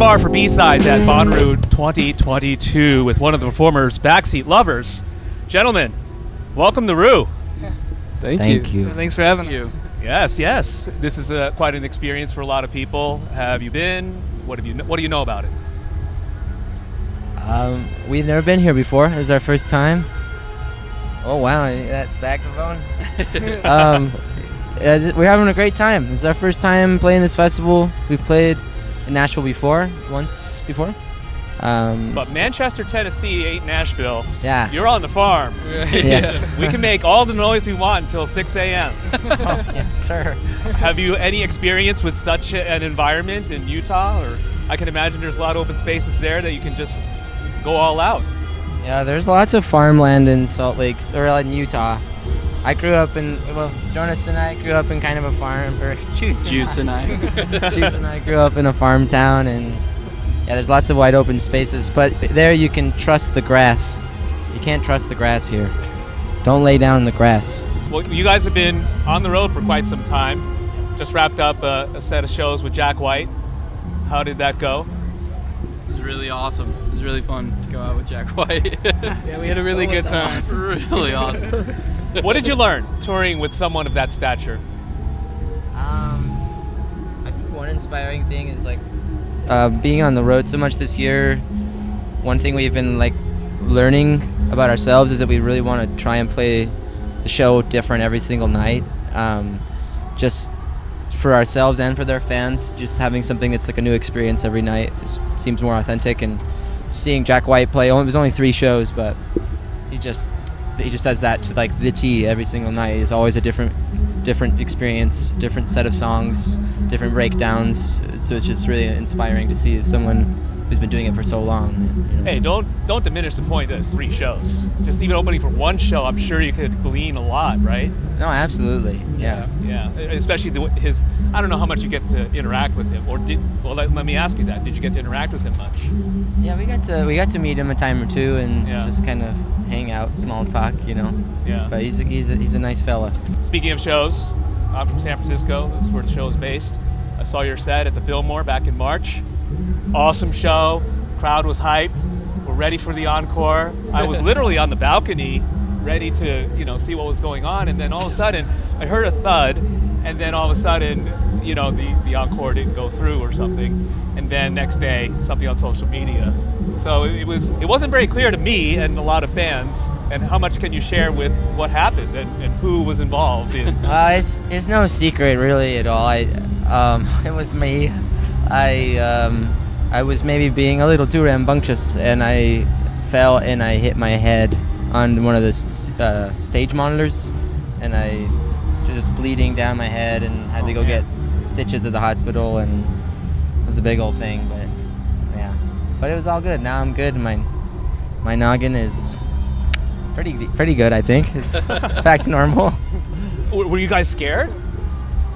are for B-Sides at Bonnaroo 2022 with one of the performers, Backseat Lovers. Gentlemen, welcome to Roo. Thank you. Thanks for having us. Yes. This is quite an experience for a lot of people. Have you been? What do you know about it? We've never been here before. This is our first time. Oh wow, that saxophone. We're having a great time. This is our first time playing this festival. We've played in Nashville once before. But Manchester, Tennessee ain't Nashville. Yeah. You're on the farm. Yes. We can make all the noise we want until 6 a.m. Oh, yes, sir. Have you any experience with such an environment in Utah? Or I can imagine there's a lot of open spaces there that you can just go all out. Yeah, there's lots of farmland in Salt Lakes, or in Utah. I grew up Jonas and I grew up in kind of a farm, or Juice and I grew up in a farm town, and yeah, there's lots of wide open spaces, but there you can trust the grass. You can't trust the grass here. Don't lay down in the grass. Well, you guys have been on the road for quite some time. Just wrapped up a set of shows with Jack White. How did that go? It was really awesome. It was really fun to go out with Jack White. Yeah, we had a really good time. Awesome. Really awesome. What did you learn touring with someone of that stature? I think one inspiring thing is being on the road so much this year. One thing we've been learning about ourselves is that we really want to try and play the show different every single night, just for ourselves and for their fans. Just having something that's a new experience every night seems more authentic. And seeing Jack White play, it was only 3 shows, but he just does that to the T every single night. It's always a different experience, different set of songs, different breakdowns. So it's just really inspiring to see someone who's been doing it for so long. Hey, don't diminish the point that it's 3 shows. Just even opening for 1 show, I'm sure you could glean a lot, right? No, absolutely. Yeah. Especially his. I don't know how much you get to interact with him, let me ask you that. Did you get to interact with him much? Yeah, we got to meet him a time or two and just kind of hang out, small talk, Yeah. But he's a nice fella. Speaking of shows, I'm from San Francisco. That's where the show is based. I saw your set at the Fillmore back in March. Awesome show. Crowd was hyped. We're ready for the encore. I was literally on the balcony, ready to see what was going on, and then all of a sudden I heard a thud, and then all of a sudden the encore didn't go through or something, and then next day something on social media. So it wasn't very clear to me and a lot of fans. And how much can you share with what happened and who was involved in? It's no secret really at all. It was me. I was maybe being a little too rambunctious, and I fell and I hit my head on one of the stage monitors, and I just bleeding down my head and had to go get stitches at the hospital, and it was a big old thing, but it was all good. Now I'm good. My noggin is pretty good, I think. Back to normal. Were you guys scared?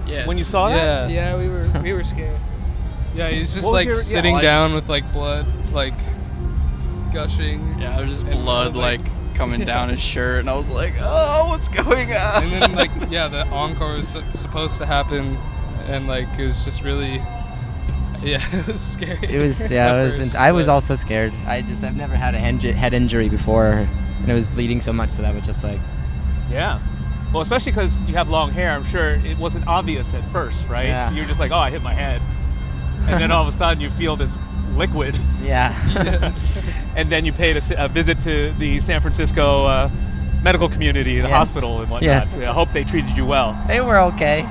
Yes. When you saw that? Yeah, we were scared. Yeah, he's just sitting down with blood gushing. Yeah, there was just blood coming down his shirt, and I was like, oh, what's going on? And then the encore was supposed to happen, and it was just really, it was scary. It was I was also scared. I've never had a head injury before, and it was bleeding so much that I was just Yeah. Well, especially because you have long hair, I'm sure it wasn't obvious at first, right? Yeah. You're just I hit my head. And then all of a sudden you feel this liquid. Yeah. And then you paid a visit to the San Francisco medical community, the hospital and whatnot. Yes. I hope they treated you well. They were okay.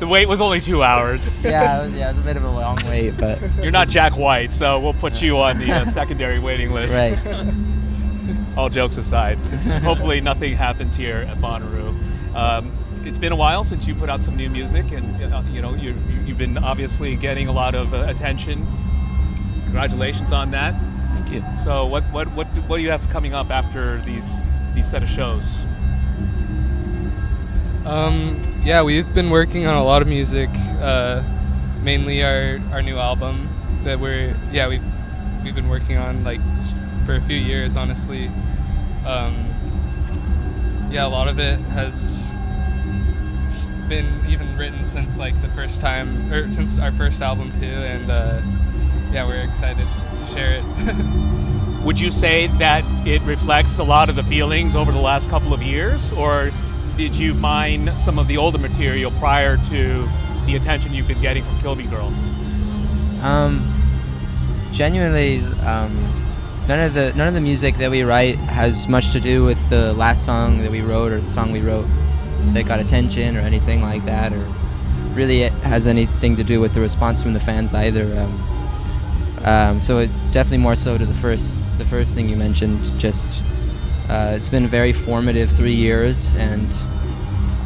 The wait was only 2 hours. Yeah, it was a bit of a long wait, but... You're not Jack White, so we'll put you on the secondary waiting list. Right. All jokes aside, hopefully nothing happens here at Bonnaroo. It's been a while since you put out some new music, and you've been obviously getting a lot of attention. Congratulations on that. Thank you. So what do you have coming up after these set of shows? We've been working on a lot of music, mainly our new album that we've been working on for a few years, honestly. A lot of it has been even written since like the first time, or since our first album too, and yeah, we're excited to share it. Would you say that it reflects a lot of the feelings over the last couple of years, or did you mine some of the older material prior to the attention you've been getting from Kill Me Girl? Genuinely, none of the music that we write has much to do with the last song that we wrote or the song we wrote that got attention or anything like that, or really it has anything to do with the response from the fans either. So it definitely more so to the first thing you mentioned. Just it's been a very formative 3 years, and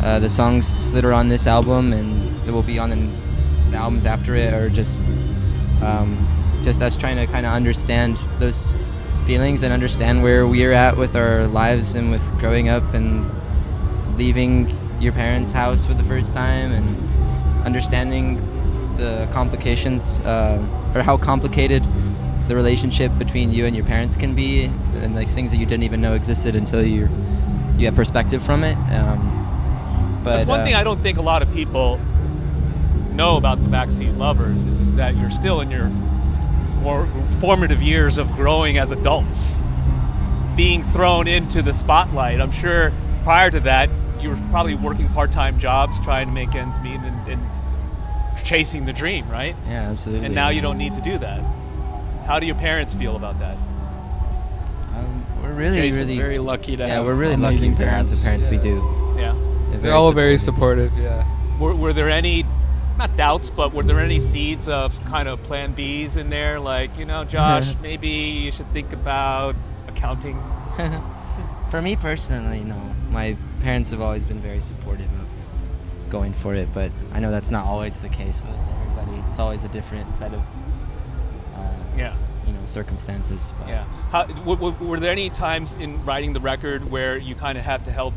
the songs that are on this album and that will be on the albums after it are just us trying to kind of understand those feelings and understand where we're at with our lives and with growing up and leaving your parents' house for the first time and understanding the complications or how complicated the relationship between you and your parents can be, and like things that you didn't even know existed until you have perspective from it. But that's one thing I don't think a lot of people know about the Backseat Lovers is that you're still in your formative years of growing as adults, being thrown into the spotlight. I'm sure prior to that you were probably working part-time jobs trying to make ends meet and chasing the dream, right? Yeah, absolutely. And now you don't need to do that. How do your parents feel about that? We're really very lucky to have we're really lucky amazing to have the parents we do. Yeah. They're all very supportive, yeah. Were there any, not doubts, but were there any seeds of kind of plan Bs in there? Like, Josh, maybe you should think about accounting? For me personally, no. My parents have always been very supportive of going for it, but I know that's not always the case with everybody. It's always a different set of circumstances. But. Yeah. Were there any times in writing the record where you kind of had to hold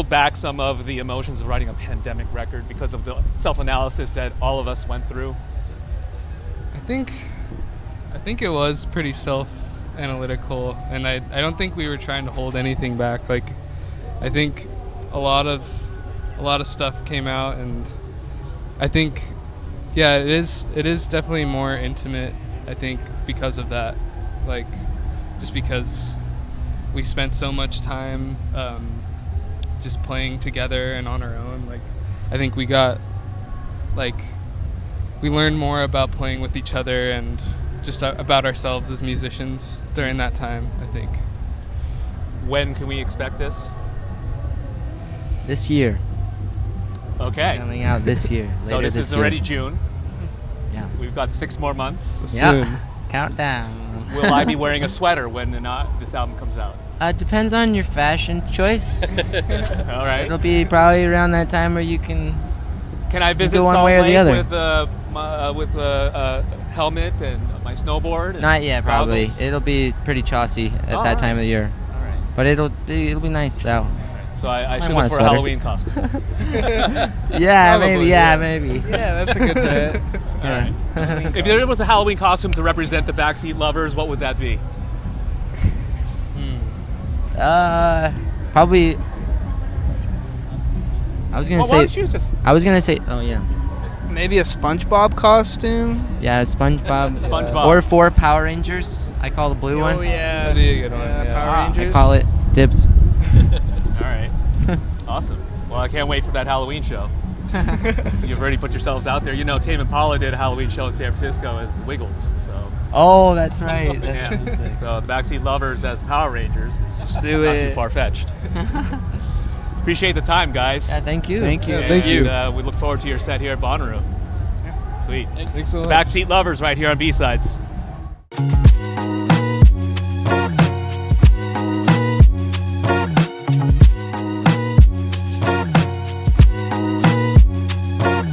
back some of the emotions of writing a pandemic record because of the self-analysis that all of us went through? I think it was pretty self-analytical, and I don't think we were trying to hold anything back. Like, I think a lot of stuff came out, and I think it is definitely more intimate, I think, because of that. Like, just because we spent so much time just playing together and on our own. Like, I think we learned more about playing with each other and just about ourselves as musicians during that time, I think. When can we expect this? This year. Okay. Coming out this year. So this is already June. Yeah. We've got 6 more months. So soon. Countdown. Will I be wearing a sweater when this album comes out? Depends on your fashion choice. All right. It'll be probably around that time where you can. Can I visit go one Salt way or the Lake other. with a helmet and my snowboard? And Not yet, probably. goggles? It'll be pretty chossy at that time of the year. All right. But it'll be nice out. So I should want look a for a sweater. Halloween costume. Yeah, Probably, maybe. yeah. Maybe. Yeah, that's a good bet. All right. If there was a Halloween costume to represent the Backseat Lovers, what would that be? Probably. I was gonna Well, why don't you just I was gonna say. Oh yeah. Maybe a SpongeBob costume. Yeah, SpongeBob. SpongeBob. Or 4 Power Rangers. I call the blue one. Oh yeah, That'd be a good one, yeah. Power Ah, I Rangers. I call it dibs. All right. Awesome. Well, I can't wait for that Halloween show. You've already put yourselves out there. Tame Impala did a Halloween show in San Francisco as the Wiggles. So Oh, that's right. That's yeah. what you say. So the Backseat Lovers as Power Rangers is Let's do not too it. far-fetched. Appreciate the time, guys. Yeah, thank you. Thank you. And, Thank you. we look forward to your set here at Bonnaroo. Sweet. Thanks It's a the lot. Backseat Lovers right here on B-Sides.